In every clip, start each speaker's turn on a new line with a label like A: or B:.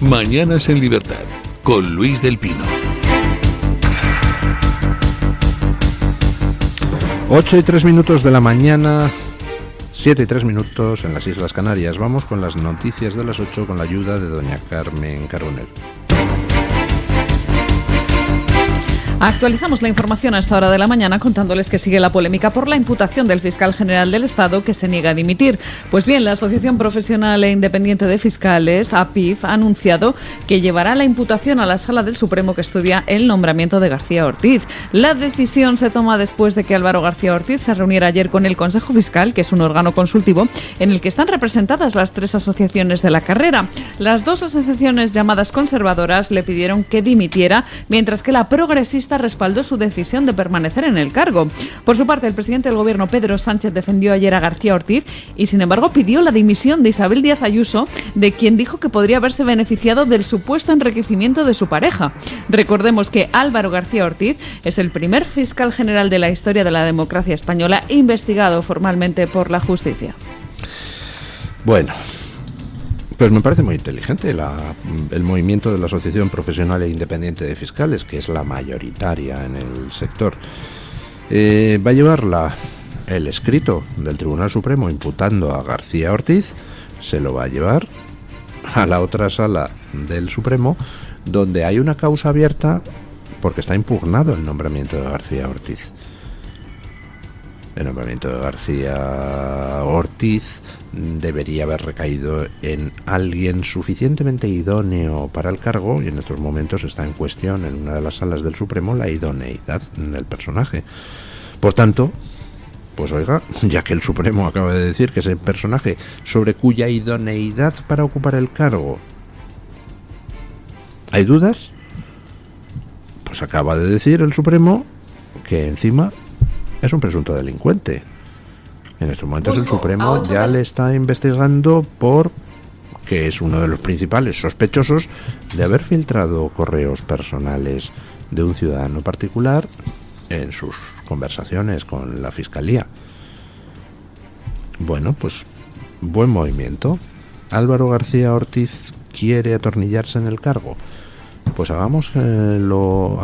A: Mañanas en Libertad, con Luis del Pino.
B: 8:03 de la mañana, 7:03 en las Islas Canarias. Vamos con las noticias de las 8 con la ayuda de doña Carmen Carbonell.
C: Actualizamos la información a esta hora de la mañana contándoles que sigue la polémica por la imputación del fiscal general del Estado que se niega a dimitir. Pues bien, la Asociación Profesional e Independiente de Fiscales, APIF, ha anunciado que llevará la imputación a la Sala del Supremo que estudia el nombramiento de García Ortiz. La decisión se toma después de que Álvaro García Ortiz se reuniera ayer con el Consejo Fiscal, que es un órgano consultivo en el que están representadas las 3 asociaciones de la carrera. Las 2 asociaciones llamadas conservadoras le pidieron que dimitiera, mientras que la progresista respaldó su decisión de permanecer en el cargo. Por su parte, el presidente del Gobierno, Pedro Sánchez, defendió ayer a García Ortiz y, sin embargo, pidió la dimisión de Isabel Díaz Ayuso, de quien dijo que podría haberse beneficiado del supuesto enriquecimiento de su pareja. Recordemos que Álvaro García Ortiz es el primer fiscal general de la historia de la democracia española investigado formalmente por la justicia.
B: Bueno, pues me parece muy inteligente el movimiento de la Asociación Profesional e Independiente de Fiscales, que es la mayoritaria en el sector. Va a llevar el escrito del Tribunal Supremo imputando a García Ortiz, se lo va a llevar a la otra sala del Supremo, donde hay una causa abierta porque está impugnado el nombramiento de García Ortiz. El nombramiento de García Ortiz debería haber recaído en alguien suficientemente idóneo para el cargo, y en estos momentos está en cuestión en una de las salas del Supremo la idoneidad del personaje. Por tanto, pues oiga, ya que el Supremo acaba de decir que ese personaje sobre cuya idoneidad para ocupar el cargo hay dudas, pues acaba de decir el Supremo que encima es un presunto delincuente. En estos momentos el Supremo ya le está investigando por que es uno de los principales sospechosos de haber filtrado correos personales de un ciudadano particular en sus conversaciones con la Fiscalía. Bueno, pues buen movimiento. Álvaro García Ortiz quiere atornillarse en el cargo. Pues hagámoselo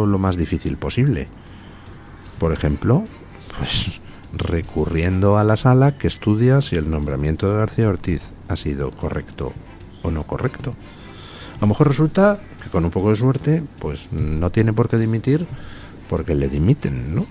B: lo más difícil posible. Por ejemplo, pues recurriendo a la sala que estudia si el nombramiento de García Ortiz ha sido correcto o no correcto. A lo mejor resulta que con un poco de suerte, pues no tiene por qué dimitir porque le dimiten, ¿no?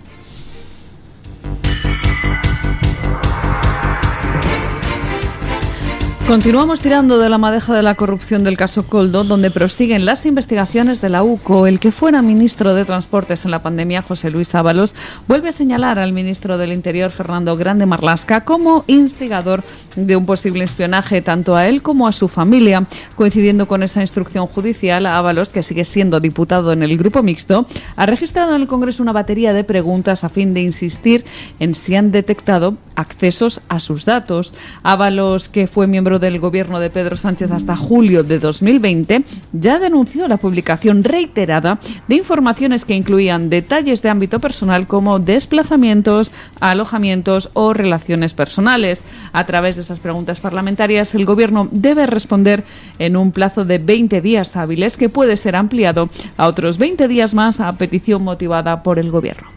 C: Continuamos tirando de la madeja de la corrupción del caso Koldo, donde prosiguen las investigaciones de la UCO. El que fuera ministro de Transportes en la pandemia, José Luis Ábalos, vuelve a señalar al ministro del Interior, Fernando Grande Marlaska, como instigador de un posible espionaje tanto a él como a su familia. Coincidiendo con esa instrucción judicial, Ábalos, que sigue siendo diputado en el Grupo Mixto, ha registrado en el Congreso una batería de preguntas a fin de insistir en si han detectado accesos a sus datos. Ábalos, que fue miembro del gobierno de Pedro Sánchez hasta julio de 2020, ya denunció la publicación reiterada de informaciones que incluían detalles de ámbito personal como desplazamientos, alojamientos o relaciones personales. A través de estas preguntas parlamentarias, el gobierno debe responder en un plazo de 20 días hábiles, que puede ser ampliado a otros 20 días más a petición motivada por el gobierno.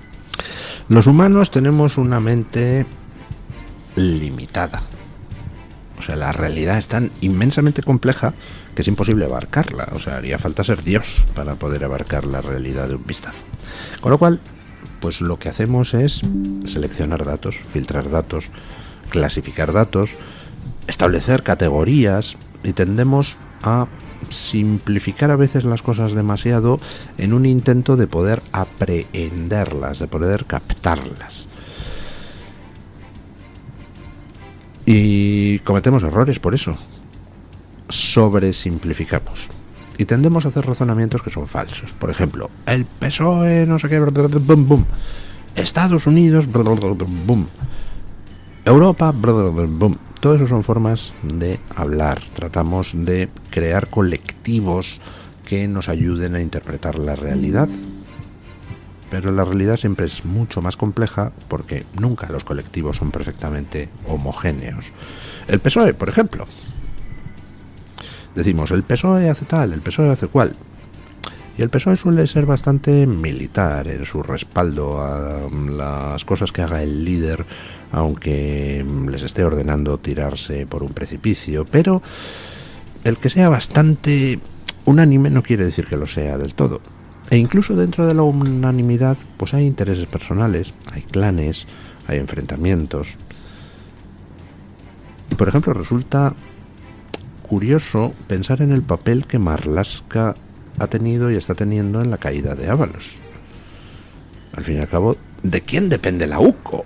B: Los humanos tenemos una mente limitada. O sea, la realidad es tan inmensamente compleja que es imposible abarcarla. O sea, haría falta ser Dios para poder abarcar la realidad de un vistazo. Con lo cual, pues lo que hacemos es seleccionar datos, filtrar datos, clasificar datos, establecer categorías, y tendemos a simplificar a veces las cosas demasiado en un intento de poder aprehenderlas, de poder captarlas. Y cometemos errores por eso. Sobresimplificamos. Y tendemos a hacer razonamientos que son falsos. Por ejemplo, el PSOE, no sé qué, bum, bum. Estados Unidos, bum. Europa, bum. Todo eso son formas de hablar. Tratamos de crear colectivos que nos ayuden a interpretar la realidad. Pero la realidad siempre es mucho más compleja porque nunca los colectivos son perfectamente homogéneos. El PSOE, por ejemplo, decimos, el PSOE hace tal, el PSOE hace cual. Y el PSOE suele ser bastante militar en su respaldo a las cosas que haga el líder, aunque les esté ordenando tirarse por un precipicio. Pero el que sea bastante unánime no quiere decir que lo sea del todo. E incluso dentro de la unanimidad, pues hay intereses personales, hay clanes, hay enfrentamientos. Y por ejemplo, resulta curioso pensar en el papel que Marlaska ha tenido y está teniendo en la caída de Ábalos. Al fin y al cabo, ¿de quién depende la UCO?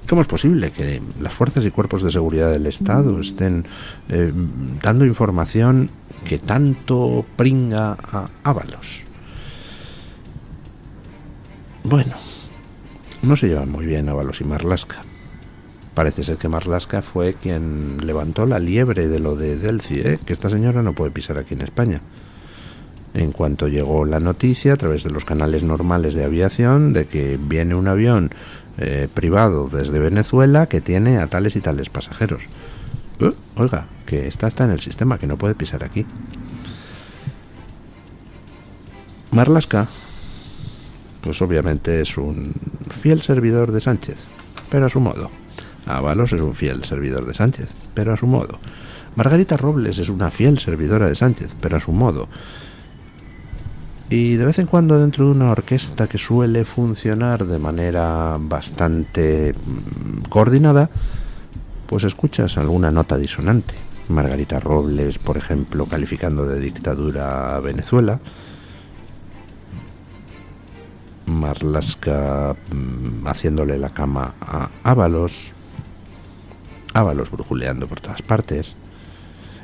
B: ¿Cómo es posible que las fuerzas y cuerpos de seguridad del Estado estén dando información que tanto pringa a Ábalos? Bueno, no se llevan muy bien Ábalos y Marlaska. Parece ser que Marlaska fue quien levantó la liebre de lo de Delcy, que esta señora no puede pisar aquí en España. En cuanto llegó la noticia a través de los canales normales de aviación de que viene un avión privado desde Venezuela que tiene a tales y tales pasajeros. Oiga, que está en el sistema, que no puede pisar aquí. Marlaska, pues obviamente es un fiel servidor de Sánchez, pero a su modo. Ábalos es un fiel servidor de Sánchez, pero a su modo. Margarita Robles es una fiel servidora de Sánchez, pero a su modo. Y de vez en cuando dentro de una orquesta que suele funcionar de manera bastante coordinada, pues escuchas alguna nota disonante. Margarita Robles, por ejemplo, calificando de dictadura a Venezuela. Marlaska haciéndole la cama a Ábalos. Ábalos brujuleando por todas partes.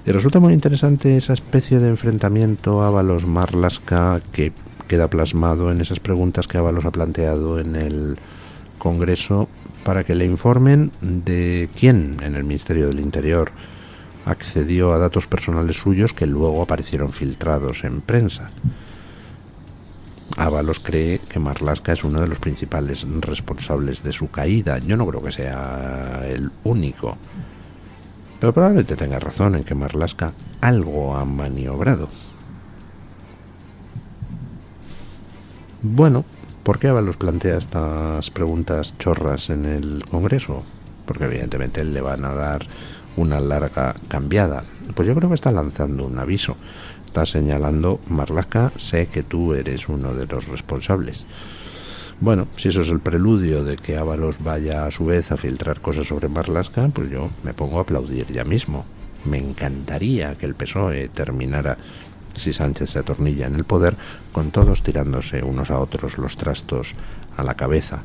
B: Y resulta muy interesante esa especie de enfrentamiento Ábalos-Marlaska que queda plasmado en esas preguntas que Ábalos ha planteado en el Congreso para que le informen de quién en el Ministerio del Interior accedió a datos personales suyos que luego aparecieron filtrados en prensa. Ábalos cree que Marlaska es uno de los principales responsables de su caída. Yo no creo que sea el único, pero probablemente tenga razón en que Marlaska algo ha maniobrado. Bueno, ¿por qué Ábalos plantea estas preguntas chorras en el Congreso? Porque evidentemente le van a dar una larga cambiada. Pues yo creo que está lanzando un aviso. Está señalando: Marlaska, sé que tú eres uno de los responsables. Bueno, si eso es el preludio de que Ábalos vaya a su vez a filtrar cosas sobre Marlaska, pues yo me pongo a aplaudir ya mismo. Me encantaría que el PSOE terminara, si Sánchez se atornilla en el poder, con todos tirándose unos a otros los trastos a la cabeza.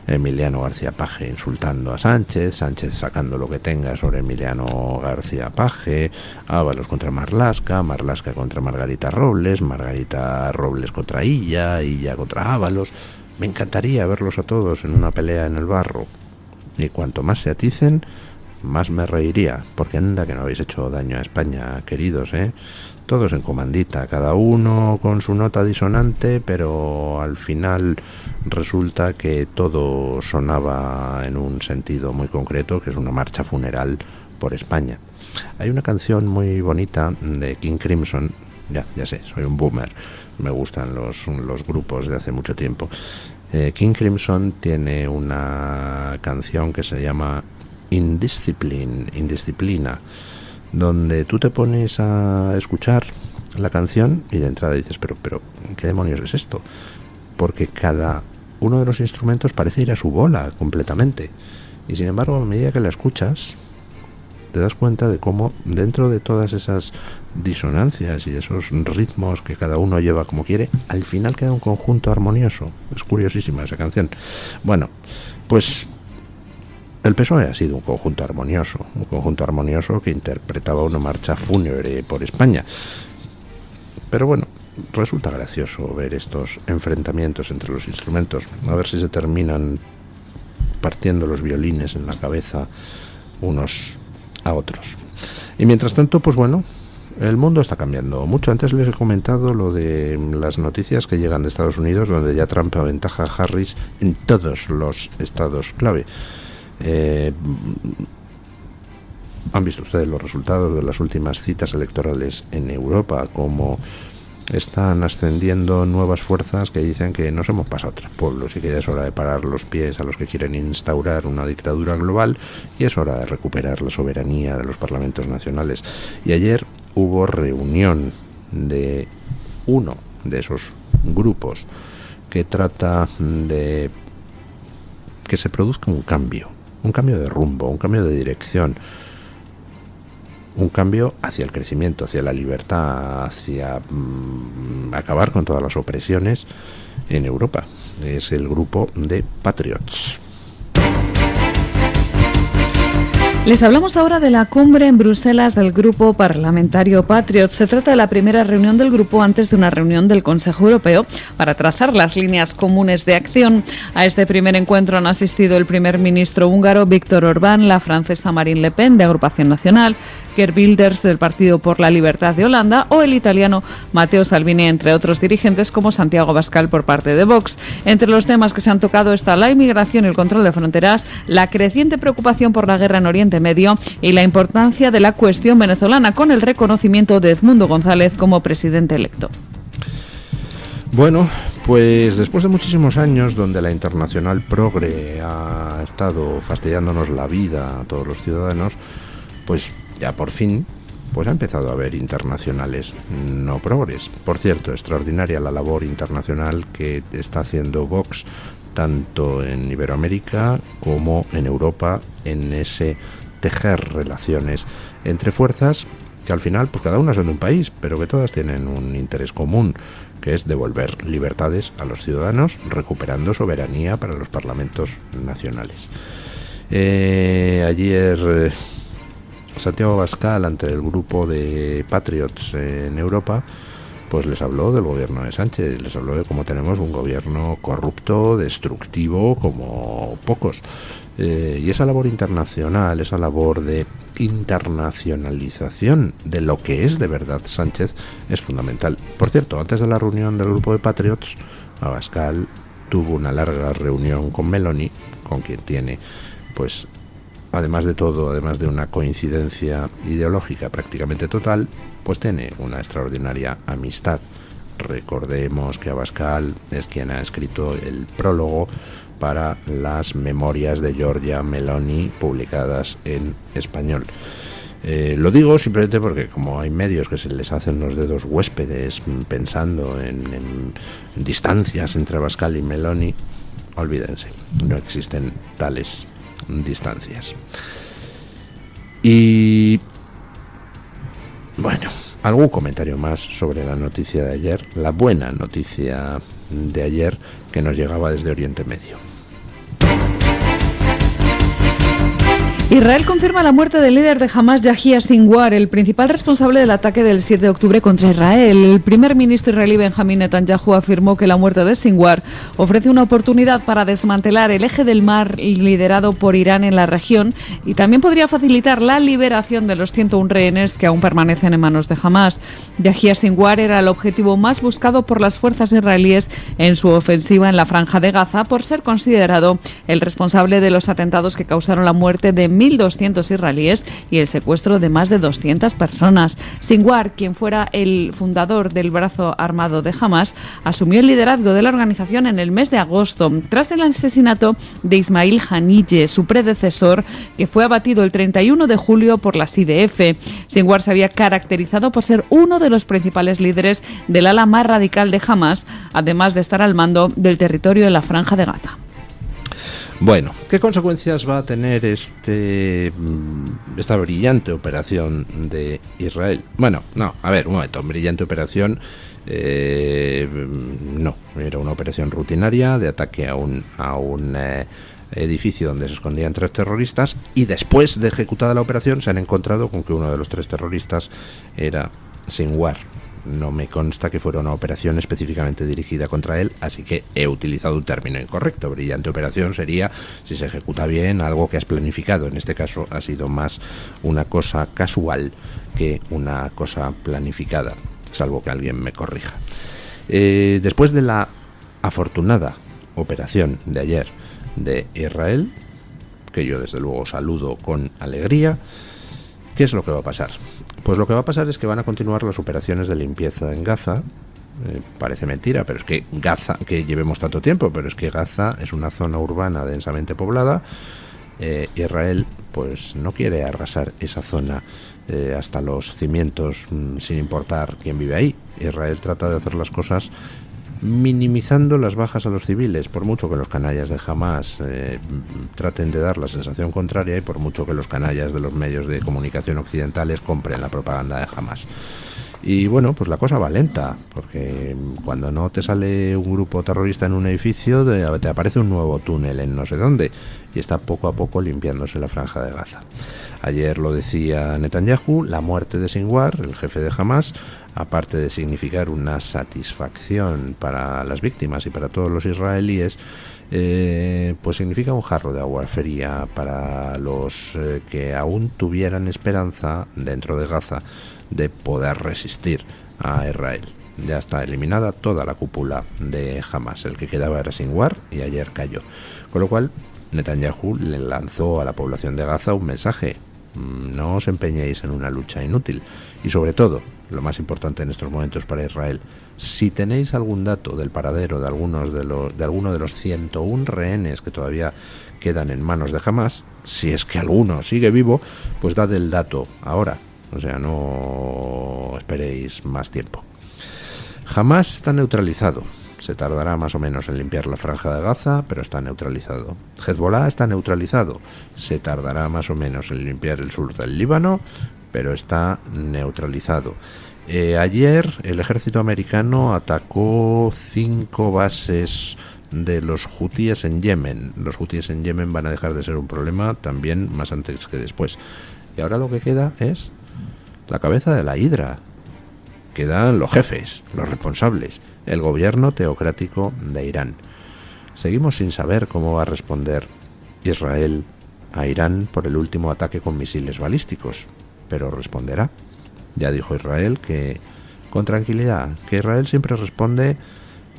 B: Emiliano García Paje insultando a Sánchez, Sánchez sacando lo que tenga sobre Emiliano García Paje, Ábalos contra Marlaska, Marlaska contra Margarita Robles, Margarita Robles contra Illa, Illa contra Ábalos. Me encantaría verlos a todos en una pelea en el barro. Y cuanto más se aticen, más me reiría, porque anda que no habéis hecho daño a España, queridos, Todos en comandita, cada uno con su nota disonante, pero al final resulta que todo sonaba en un sentido muy concreto, que es una marcha funeral por España. Hay una canción muy bonita de King Crimson, ya sé, soy un boomer, me gustan los grupos de hace mucho tiempo. King Crimson tiene una canción que se llama Indisciplina, donde tú te pones a escuchar la canción y de entrada dices, pero ¿qué demonios es esto? Porque cada uno de los instrumentos parece ir a su bola completamente. Y sin embargo, a medida que la escuchas, te das cuenta de cómo dentro de todas esas disonancias y de esos ritmos que cada uno lleva como quiere, al final queda un conjunto armonioso. Es curiosísima esa canción. Bueno, pues el PSOE ha sido un conjunto armonioso que interpretaba una marcha fúnebre por España. Pero bueno, resulta gracioso ver estos enfrentamientos entre los instrumentos, a ver si se terminan partiendo los violines en la cabeza unos a otros. Y mientras tanto, pues bueno, el mundo está cambiando mucho. Antes les he comentado lo de las noticias que llegan de Estados Unidos, donde ya Trump aventaja a Harris en todos los estados clave. han visto ustedes los resultados de las últimas citas electorales en Europa, como están ascendiendo nuevas fuerzas que dicen que nos hemos pasado tres pueblos y que ya es hora de parar los pies a los que quieren instaurar una dictadura global y es hora de recuperar la soberanía de los parlamentos nacionales. Y ayer hubo reunión de uno de esos grupos que trata de que se produzca un cambio de rumbo, un cambio de dirección, un cambio hacia el crecimiento, hacia la libertad, hacia acabar con todas las opresiones en Europa. Es el grupo de Patriots.
C: Les hablamos ahora de la cumbre en Bruselas del Grupo Parlamentario Patriot. Se trata de la primera reunión del grupo antes de una reunión del Consejo Europeo para trazar las líneas comunes de acción. A este primer encuentro han asistido el primer ministro húngaro Viktor Orbán, la francesa Marine Le Pen de Agrupación Nacional, Geert Wilders del Partido por la Libertad de Holanda o el italiano Matteo Salvini, entre otros dirigentes como Santiago Abascal por parte de Vox. Entre los temas que se han tocado está la inmigración y el control de fronteras, la creciente preocupación por la guerra en Oriente Medio y la importancia de la cuestión venezolana, con el reconocimiento de Edmundo González como presidente electo.
B: Bueno, pues después de muchísimos años donde la internacional progre ha estado fastidiándonos la vida a todos los ciudadanos, pues ya por fin pues ha empezado a haber internacionales no progres. Por cierto, extraordinaria la labor internacional que está haciendo Vox tanto en Iberoamérica como en Europa, en ese tejer relaciones entre fuerzas que al final pues cada una son de un país, pero que todas tienen un interés común, que es devolver libertades a los ciudadanos, recuperando soberanía para los parlamentos nacionales. Ayer Santiago Abascal, ante el grupo de Patriots en Europa, pues les habló del gobierno de Sánchez, les habló de cómo tenemos un gobierno corrupto, destructivo, como pocos. Y esa labor internacional, esa labor de internacionalización de lo que es de verdad Sánchez es fundamental. Por cierto, antes de la reunión del grupo de Patriots, Abascal tuvo una larga reunión con Meloni, con quien tiene, pues, además de todo, además de una coincidencia ideológica prácticamente total, pues tiene una extraordinaria amistad. Recordemos que Abascal es quien ha escrito el prólogo para las memorias de Giorgia Meloni publicadas en español. Lo digo simplemente porque como hay medios que se les hacen los dedos huéspedes pensando en distancias entre Abascal y Meloni, olvídense, no existen tales distancias. Y bueno, algún comentario más sobre la noticia de ayer, la buena noticia de ayer que nos llegaba desde Oriente Medio.
C: Israel confirma la muerte del líder de Hamás, Yahya Sinwar, el principal responsable del ataque del 7 de octubre contra Israel. El primer ministro israelí Benjamín Netanyahu afirmó que la muerte de Sinwar ofrece una oportunidad para desmantelar el eje del mar liderado por Irán en la región y también podría facilitar la liberación de los 101 rehenes que aún permanecen en manos de Hamás. Yahya Sinwar era el objetivo más buscado por las fuerzas israelíes en su ofensiva en la Franja de Gaza por ser considerado el responsable de los atentados que causaron la muerte de 1.200 israelíes y el secuestro de más de 200 personas. Sinwar, quien fuera el fundador del brazo armado de Hamás, asumió el liderazgo de la organización en el mes de agosto, tras el asesinato de Ismail Haniyeh, su predecesor, que fue abatido el 31 de julio por las IDF. Sinwar se había caracterizado por ser uno de los principales líderes del ala más radical de Hamás, además de estar al mando del territorio de la Franja de Gaza.
B: Bueno, ¿qué consecuencias va a tener esta brillante operación de Israel? Bueno, no, a ver, un momento, brillante operación, no, era una operación rutinaria de ataque a un edificio donde se escondían 3 terroristas y después de ejecutada la operación se han encontrado con que uno de los 3 terroristas era Sinwar. No me consta que fuera una operación específicamente dirigida contra él, así que he utilizado un término incorrecto. Brillante operación sería, si se ejecuta bien, algo que has planificado. En este caso ha sido más una cosa casual que una cosa planificada, salvo que alguien me corrija. Después de la afortunada operación de ayer de Israel, que yo desde luego saludo con alegría, ¿Qué es lo que va a pasar? Pues lo que va a pasar es que van a continuar las operaciones de limpieza en Gaza. Parece mentira, pero es que Gaza, que llevemos tanto tiempo, pero es que Gaza es una zona urbana densamente poblada. Israel pues no quiere arrasar esa zona hasta los cimientos, sin importar quién vive ahí. Israel trata de hacer las cosas minimizando las bajas a los civiles, por mucho que los canallas de Hamás traten de dar la sensación contraria y por mucho que los canallas de los medios de comunicación occidentales compren la propaganda de Hamás. Y bueno, pues la cosa va lenta, porque cuando no te sale un grupo terrorista en un edificio, te aparece un nuevo túnel en no sé dónde, y está poco a poco limpiándose la franja de Gaza. Ayer lo decía Netanyahu, la muerte de Sinwar, el jefe de Hamás, aparte de significar una satisfacción para las víctimas y para todos los israelíes, pues significa un jarro de agua fría para los que aún tuvieran esperanza dentro de Gaza de poder resistir a Israel. Ya está eliminada toda la cúpula de Hamás, el que quedaba era Sinwar y ayer cayó. Con lo cual Netanyahu le lanzó a la población de Gaza un mensaje: no os empeñéis en una lucha inútil. Y sobre todo, lo más importante en estos momentos para Israel, si tenéis algún dato del paradero de alguno de los 101 rehenes que todavía quedan en manos de Hamás, si es que alguno sigue vivo, pues dad el dato ahora. O sea, no esperéis más tiempo. Hamás está neutralizado. Se tardará más o menos en limpiar la franja de Gaza, pero está neutralizado. Hezbollah está neutralizado. Se tardará más o menos en limpiar el sur del Líbano, pero está neutralizado. Ayer el ejército americano atacó 5 bases de los hutíes en Yemen. Los hutíes en Yemen van a dejar de ser un problema también más antes que después. Y ahora lo que queda es la cabeza de la hidra. Quedan los jefes, los responsables, el gobierno teocrático de Irán. Seguimos sin saber cómo va a responder Israel a Irán por el último ataque con misiles balísticos, pero responderá. Ya dijo Israel que, con tranquilidad, que Israel siempre responde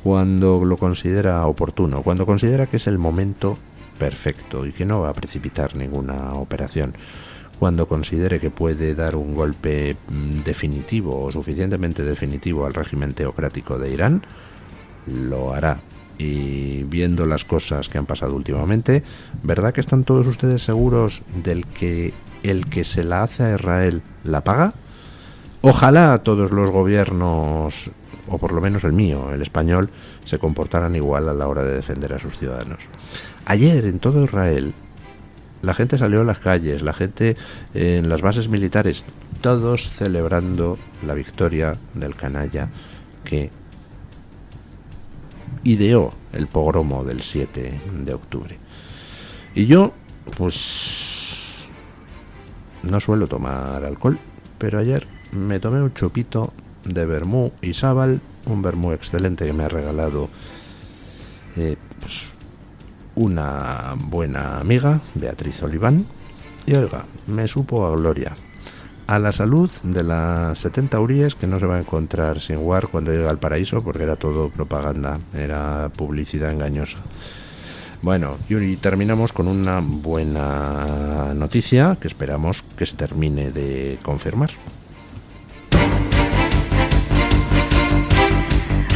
B: cuando lo considera oportuno, cuando considera que es el momento perfecto y que no va a precipitar ninguna operación. Cuando considere que puede dar un golpe definitivo o suficientemente definitivo al régimen teocrático de Irán, lo hará. Y viendo las cosas que han pasado últimamente, ¿verdad que están todos ustedes seguros del que el que se la hace a Israel la paga? Ojalá todos los gobiernos, o por lo menos el mío, el español, se comportaran igual a la hora de defender a sus ciudadanos. Ayer en todo Israel la gente salió a las calles, la gente en las bases militares, todos celebrando la victoria del canalla que ideó el pogromo del 7 de octubre. Y yo, pues, no suelo tomar alcohol, pero ayer me tomé un chupito de vermú y sábal, un vermú excelente que me ha regalado pues una buena amiga, Beatriz Oliván, y oiga, me supo a gloria. A la salud de las 70 uríes que no se va a encontrar Sinwar cuando llegue al paraíso, porque era todo propaganda, era publicidad engañosa. Bueno, y terminamos con una buena noticia que esperamos que se termine de confirmar.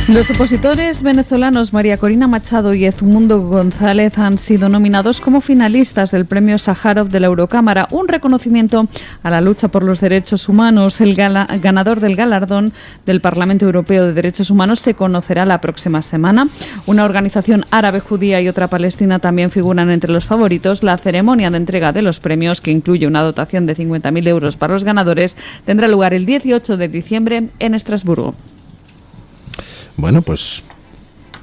C: Los opositores venezolanos María Corina Machado y Edmundo González han sido nominados como finalistas del Premio Sájarov de la Eurocámara, un reconocimiento a la lucha por los derechos humanos. El ganador del galardón del Parlamento Europeo de Derechos Humanos se conocerá la próxima semana. Una organización árabe judía y otra palestina también figuran entre los favoritos. La ceremonia de entrega de los premios, que incluye una dotación de 50.000 euros para los ganadores, tendrá lugar el 18 de diciembre en Estrasburgo.
B: Bueno, pues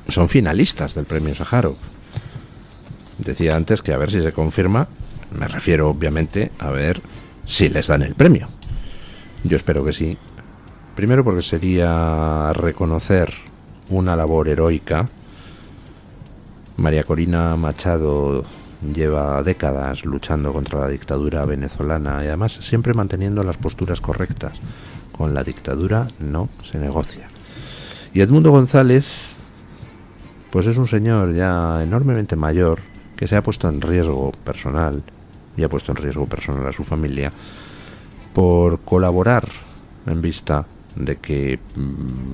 B: son finalistas del Premio Sájarov. Decía antes que a ver si se confirma, me refiero obviamente a ver si les dan el premio. Yo espero que sí. Primero porque sería reconocer una labor heroica. María Corina Machado lleva décadas luchando contra la dictadura venezolana y además siempre manteniendo las posturas correctas. Con la dictadura no se negocia. Y Edmundo González, pues es un señor ya enormemente mayor que se ha puesto en riesgo personal y ha puesto en riesgo personal a su familia por colaborar en vista de que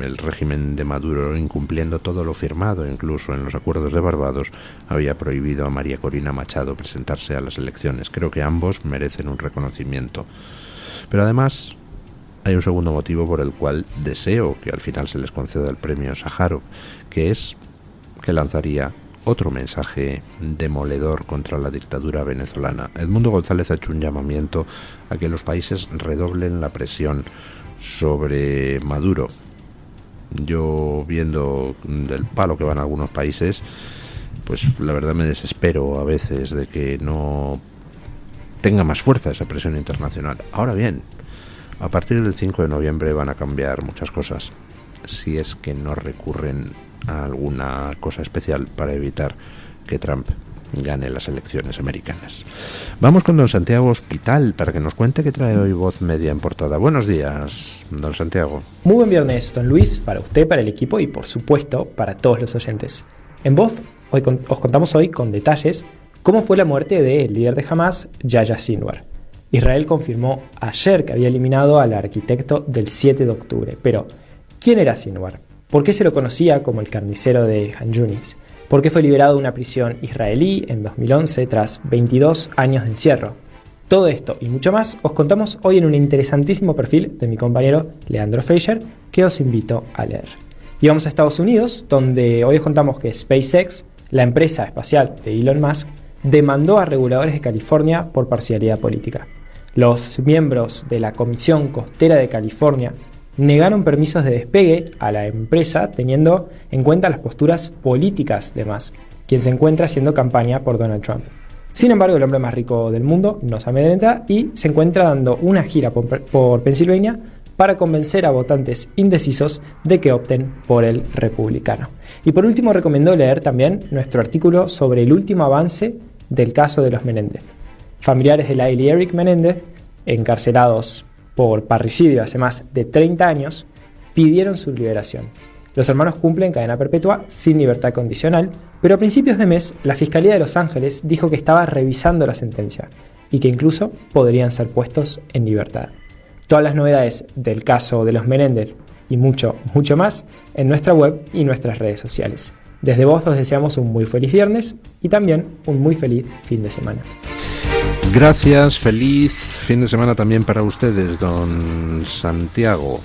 B: el régimen de Maduro, incumpliendo todo lo firmado, incluso en los acuerdos de Barbados, había prohibido a María Corina Machado presentarse a las elecciones. Creo que ambos merecen un reconocimiento. Pero además hay un segundo motivo por el cual deseo que al final se les conceda el premio Sájarov, que es que lanzaría otro mensaje demoledor contra la dictadura venezolana. Edmundo González ha hecho un llamamiento a que los países redoblen la presión sobre Maduro. Yo, viendo del palo que van algunos países, pues la verdad me desespero a veces de que no tenga más fuerza esa presión internacional. Ahora bien, a partir del 5 de noviembre van a cambiar muchas cosas, si es que no recurren a alguna cosa especial para evitar que Trump gane las elecciones americanas. Vamos con don Santiago Hospital para que nos cuente qué trae hoy Voz Media en portada. Buenos días, don Santiago.
D: Muy buen viernes, don Luis, para usted, para el equipo y por supuesto para todos los oyentes. En Voz, os contamos hoy con detalles cómo fue la muerte del líder de Hamas, Yahya Sinwar. Israel confirmó ayer que había eliminado al arquitecto del 7 de octubre. Pero, ¿quién era Sinwar? ¿Por qué se lo conocía como el carnicero de Han Yunis? ¿Por qué fue liberado de una prisión israelí en 2011 tras 22 años de encierro? Todo esto y mucho más os contamos hoy en un interesantísimo perfil de mi compañero Leandro Fleischer, que os invito a leer. Y vamos a Estados Unidos, donde hoy os contamos que SpaceX, la empresa espacial de Elon Musk, demandó a reguladores de California por parcialidad política. Los miembros de la Comisión Costera de California negaron permisos de despegue a la empresa teniendo en cuenta las posturas políticas de Musk, quien se encuentra haciendo campaña por Donald Trump. Sin embargo, el hombre más rico del mundo no se amedrenta y se encuentra dando una gira por Pensilvania para convencer a votantes indecisos de que opten por el republicano. Y por último, recomendó leer también nuestro artículo sobre el último avance del caso de los Menéndez. Familiares de Lael y Eric Menéndez, encarcelados por parricidio hace más de 30 años, pidieron su liberación. Los hermanos cumplen cadena perpetua sin libertad condicional, pero a principios de mes la Fiscalía de Los Ángeles dijo que estaba revisando la sentencia y que incluso podrían ser puestos en libertad. Todas las novedades del caso de los Menéndez y mucho, mucho más en nuestra web y nuestras redes sociales. Desde Voz os deseamos un muy feliz viernes y también un muy feliz fin de semana.
B: Gracias, feliz fin de semana también para ustedes, don Santiago.